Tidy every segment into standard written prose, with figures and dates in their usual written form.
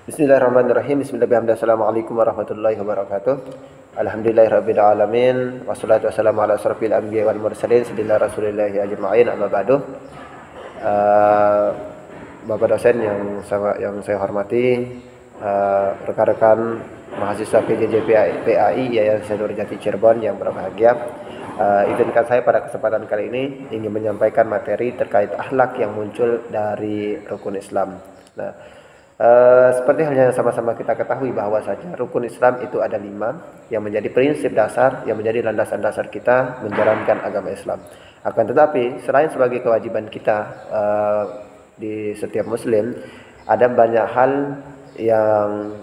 Bismillahirrahmanirrahim. Bismillahirrahmanirrahim. Assalamualaikum warahmatullahi wabarakatuh. Alhamdulillahirabbil alamin. Wassalatu wassalamu ala asrofil anbiya wal mursalin sayyidina rasulillahi ajma'in. Amma ba'du. Bapak dosen yang saya hormati, rekan-rekan mahasiswa PJJ PAI Yayasan Nurjati Cirebon yang berbahagia. Izinkan saya pada kesempatan kali ini ingin menyampaikan materi terkait akhlak yang muncul dari rukun Islam. Seperti halnya sama-sama kita ketahui bahwasanya rukun Islam itu ada 5 yang menjadi prinsip dasar, yang menjadi landasan dasar kita menjalankan agama Islam. Akan tetapi selain sebagai kewajiban kita di setiap muslim, ada banyak hal yang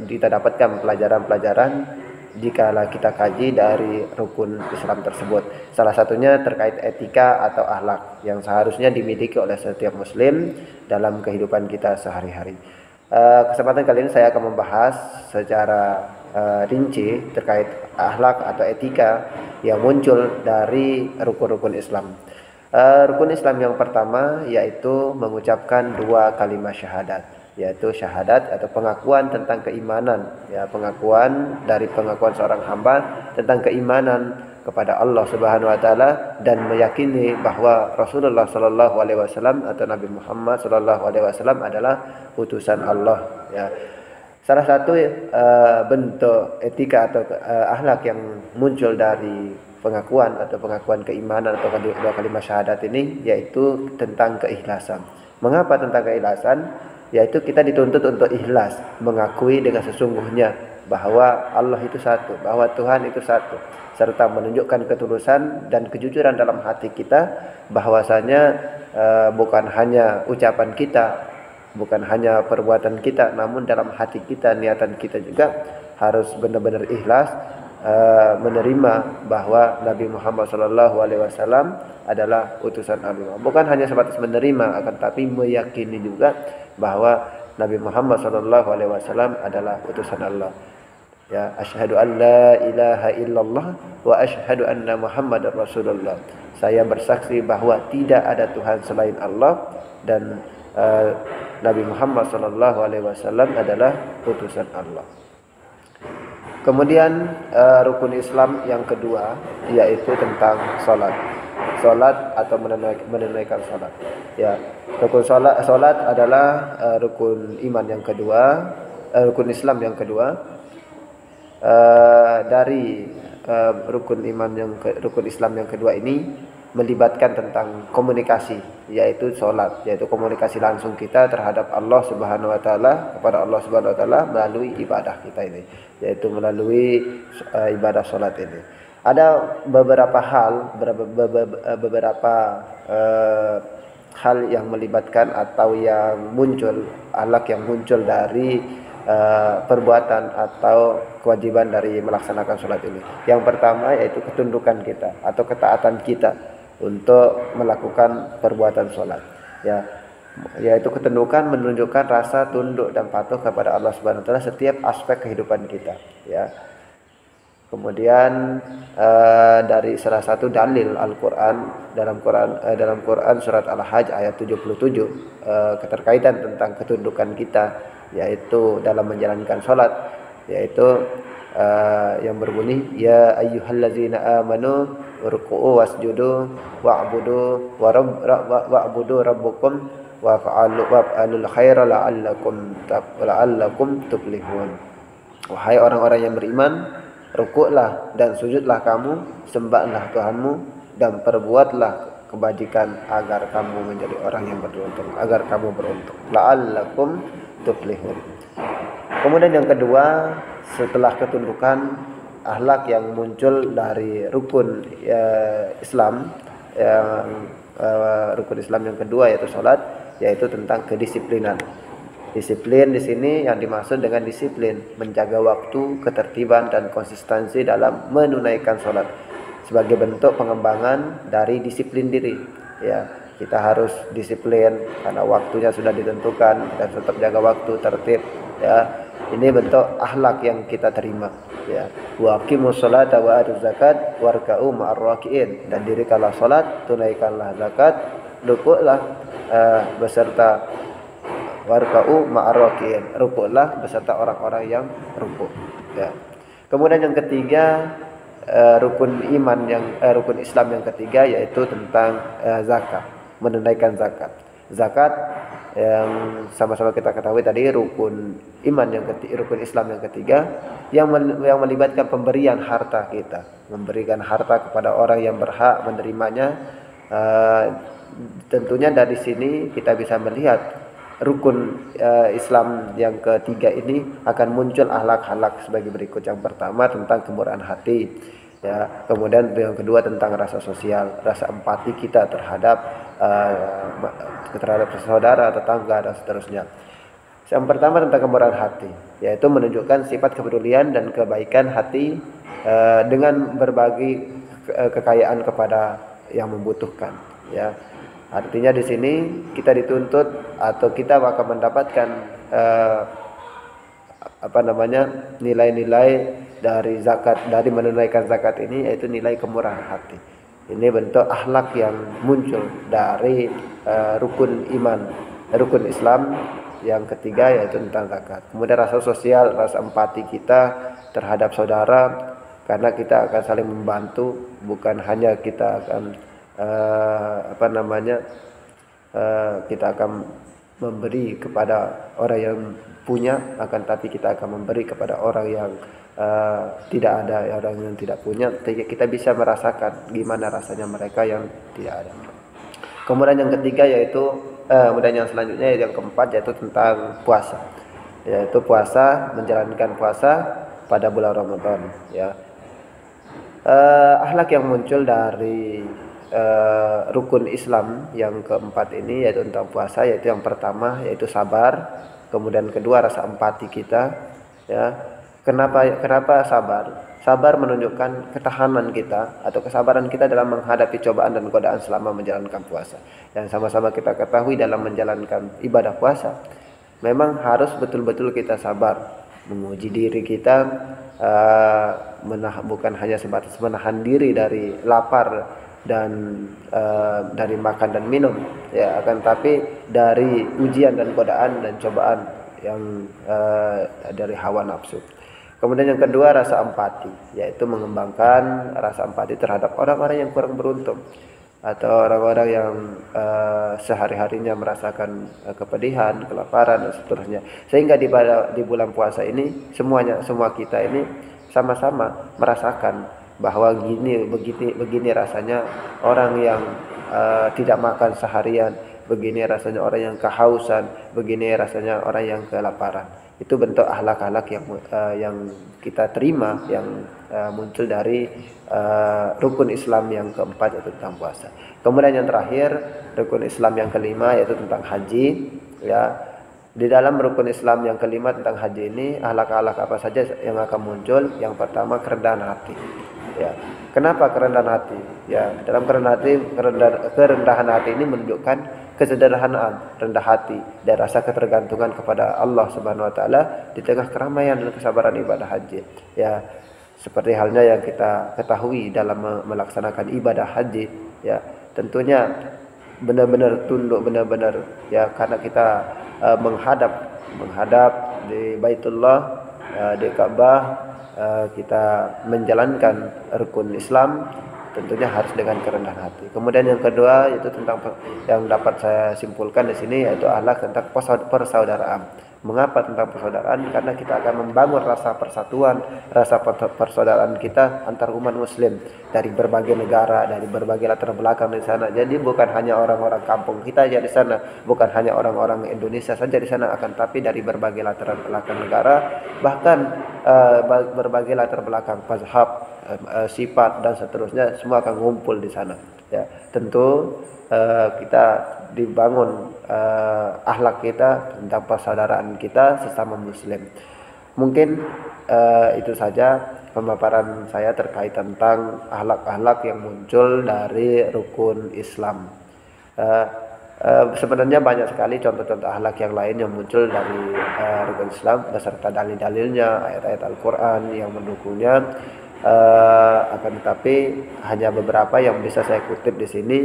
kita dapatkan pelajaran-pelajaran jikalau kita kaji dari rukun Islam tersebut. Salah satunya terkait etika atau akhlak yang seharusnya dimiliki oleh setiap muslim dalam kehidupan kita sehari-hari. Kesempatan kali ini saya akan membahas secara rinci terkait akhlak atau etika yang muncul dari rukun-rukun Islam. Rukun Islam yang pertama yaitu mengucapkan 2 kalimat syahadat, yaitu syahadat atau pengakuan tentang keimanan, ya, pengakuan seorang hamba tentang keimanan kepada Allah Subhanahu wa taala dan meyakini bahwa Rasulullah sallallahu alaihi wasallam atau Nabi Muhammad sallallahu alaihi wasallam adalah utusan Allah, ya. Salah satu bentuk etika atau akhlak yang muncul dari pengakuan keimanan atau 2 kalimat syahadat ini yaitu tentang keikhlasan. Mengapa tentang keikhlasan? Yaitu kita dituntut untuk ikhlas, mengakui dengan sesungguhnya bahwa Allah itu satu, bahwa Tuhan itu satu, serta menunjukkan ketulusan dan kejujuran dalam hati kita bahwasanya bukan hanya ucapan kita, bukan hanya perbuatan kita, namun dalam hati kita, niatan kita juga harus benar-benar ikhlas menerima bahwa Nabi Muhammad SAW adalah utusan Allah. Bukan hanya sebatas menerima, akan tapi meyakini juga bahwa Nabi Muhammad SAW adalah utusan Allah. Ya, asyhadu an la ilaha illallah wa asyhadu anna Muhammadar Rasulullah. Saya bersaksi bahwa tidak ada Tuhan selain Allah dan Nabi Muhammad SAW adalah utusan Allah. Kemudian rukun Islam yang kedua yaitu tentang salat atau menunaikan salat. Ya, rukun salat adalah rukun iman yang kedua, rukun Islam yang kedua. Dari rukun Islam yang kedua ini melibatkan tentang komunikasi, yaitu salat, yaitu komunikasi langsung kita terhadap Allah Subhanahu wa taala, kepada Allah Subhanahu wa taala melalui ibadah kita ini, yaitu melalui ibadah salat ini. Ada beberapa hal yang melibatkan atau yang muncul, akhlak yang muncul dari perbuatan atau kewajiban dari melaksanakan sholat ini. Yang pertama yaitu ketundukan kita atau ketaatan kita untuk melakukan perbuatan sholat, ya, yaitu ketundukan menunjukkan rasa tunduk dan patuh kepada Allah Subhanahu wa taala setiap aspek kehidupan kita, ya. Kemudian dari salah satu dalil Al-Qur'an dalam Quran surat Al-Hajj ayat 77 keterkaitan tentang ketundukan kita, yaitu dalam menjalankan sholat, yaitu yang berbunyi ya ayyuhallazina amanu ruk'u wasjudu wa'budu rabbukum wa'alul khaira la'allakum tuflihun. Wahai orang-orang yang beriman, rukuklah dan sujudlah kamu, sembahlah Tuhanmu dan perbuatlah kebajikan agar kamu menjadi orang yang beruntung, agar kamu beruntung. La'allakum tuflihun. Kemudian yang kedua, setelah ketundukan, akhlak yang muncul dari rukun Islam rukun Islam yang kedua yaitu salat, yaitu tentang kedisiplinan. Disiplin di sini yang dimaksud dengan disiplin menjaga waktu, ketertiban dan konsistensi dalam menunaikan salat sebagai bentuk pengembangan dari disiplin diri, ya. Kita harus disiplin karena waktunya sudah ditentukan dan tetap jaga waktu, tertib, ya. Ini bentuk akhlak yang kita terima, ya. Wa aqimus sholata wa atuz zakat warka'u ma'ar raki'in, dan dirikanlah salat, tunaikanlah zakat, rukuklah beserta warka'u ma'arrakiin, rukuklah beserta orang-orang yang rukuk. Ya. Kemudian yang ketiga, rukun rukun Islam yang ketiga yaitu tentang zakat, menunaikan zakat. Zakat yang sama-sama kita ketahui tadi rukun iman yang ketiga, rukun Islam yang ketiga yang melibatkan pemberian harta kita, memberikan harta kepada orang yang berhak menerimanya. Tentunya dari sini kita bisa melihat rukun Islam yang ketiga ini akan muncul akhlak-akhlak sebagai berikut. Yang pertama tentang kemurahan hati, ya. Kemudian yang kedua tentang rasa sosial, rasa empati kita terhadap saudara, tetangga dan seterusnya. Yang pertama tentang kemurahan hati, yaitu menunjukkan sifat kepedulian dan kebaikan hati dengan berbagi kekayaan kepada yang membutuhkan, ya. Artinya di sini kita dituntut atau kita akan mendapatkan nilai-nilai dari zakat, dari menunaikan zakat ini, yaitu nilai kemurahan hati. Ini bentuk akhlak yang muncul dari rukun iman, rukun Islam yang ketiga yaitu tentang zakat. Kemudian rasa sosial, rasa empati kita terhadap saudara, karena kita akan saling membantu, bukan hanya kita akan kita akan memberi kepada orang yang punya, akan tapi kita akan memberi kepada orang yang tidak ada, orang yang tidak punya. Kita bisa merasakan gimana rasanya mereka yang tidak ada. Kemudian yang ketiga yaitu kemudian yang selanjutnya yang keempat yaitu tentang puasa, yaitu puasa, menjalankan puasa pada bulan Ramadan, ya. Akhlak yang muncul dari rukun Islam yang keempat ini yaitu tentang puasa, yaitu yang pertama yaitu sabar, kemudian kedua rasa empati kita, ya. Kenapa sabar? Sabar menunjukkan ketahanan kita atau kesabaran kita dalam menghadapi cobaan dan godaan selama menjalankan puasa. Yang sama-sama kita ketahui dalam menjalankan ibadah puasa memang harus betul-betul kita sabar, menguji diri kita, bukan hanya sebatas menahan diri dari lapar dan dari makan dan minum, ya, akan tapi dari ujian dan godaan dan cobaan yang dari hawa nafsu. Kemudian yang kedua rasa empati, yaitu mengembangkan rasa empati terhadap orang-orang yang kurang beruntung atau orang-orang yang sehari-harinya merasakan kepedihan, kelaparan dan seterusnya. Sehingga di bulan puasa ini semua kita ini sama-sama merasakan bahwa begini rasanya orang yang tidak makan seharian, begini rasanya orang yang kehausan, begini rasanya orang yang kelaparan. Itu bentuk akhlak-akhlak yang kita terima yang muncul dari rukun Islam yang keempat yaitu tentang puasa. Kemudian yang terakhir rukun Islam yang kelima yaitu tentang haji, ya. Di dalam rukun Islam yang kelima tentang haji ini akhlak-akhlak apa saja yang akan muncul? Yang pertama kerendahan hati, ya. Kenapa kerendahan hati? Ya, dalam kerendahan hati ini menunjukkan kesederhanaan, rendah hati dan rasa ketergantungan kepada Allah Subhanahu wa taala di tengah keramaian dan kesabaran ibadah haji. Ya, seperti halnya yang kita ketahui dalam melaksanakan ibadah haji, ya, tentunya benar-benar tunduk, benar-benar, ya, karena kita menghadap di Baitullah, di Ka'bah, kita menjalankan rukun Islam, tentunya harus dengan kerendahan hati. Kemudian yang kedua yaitu tentang yang dapat saya simpulkan di sini yaitu akhlak tentang persaudaraan. Mengapa tentang persaudaraan? Karena kita akan membangun rasa persatuan, rasa persaudaraan kita antar umat muslim dari berbagai negara, dari berbagai latar belakang di sana. Jadi bukan hanya orang-orang kampung kita aja di sana, bukan hanya orang-orang Indonesia saja di sana, akan tapi dari berbagai latar belakang negara, bahkan berbagai latar belakang mazhab, sifat dan seterusnya, semua akan ngumpul di sana, ya. Tentu kita dibangun akhlak kita tentang persaudaraan kita sesama muslim. Mungkin itu saja pemaparan saya terkait tentang akhlak-akhlak yang muncul dari rukun Islam. Sebenarnya banyak sekali contoh-contoh akhlak yang lain yang muncul dari rukun Islam beserta dalil-dalilnya, ayat-ayat Al-Quran yang mendukungnya. Akan tetapi hanya beberapa yang bisa saya kutip di sini,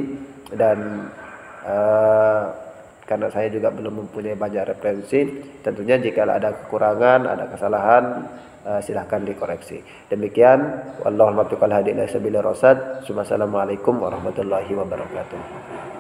dan karena saya juga belum mempunyai banyak referensi. Tentunya jika ada kekurangan, ada kesalahan, silahkan dikoreksi. Demikian, wallahu a'lam bishawab. Assalamualaikum warahmatullahi wabarakatuh.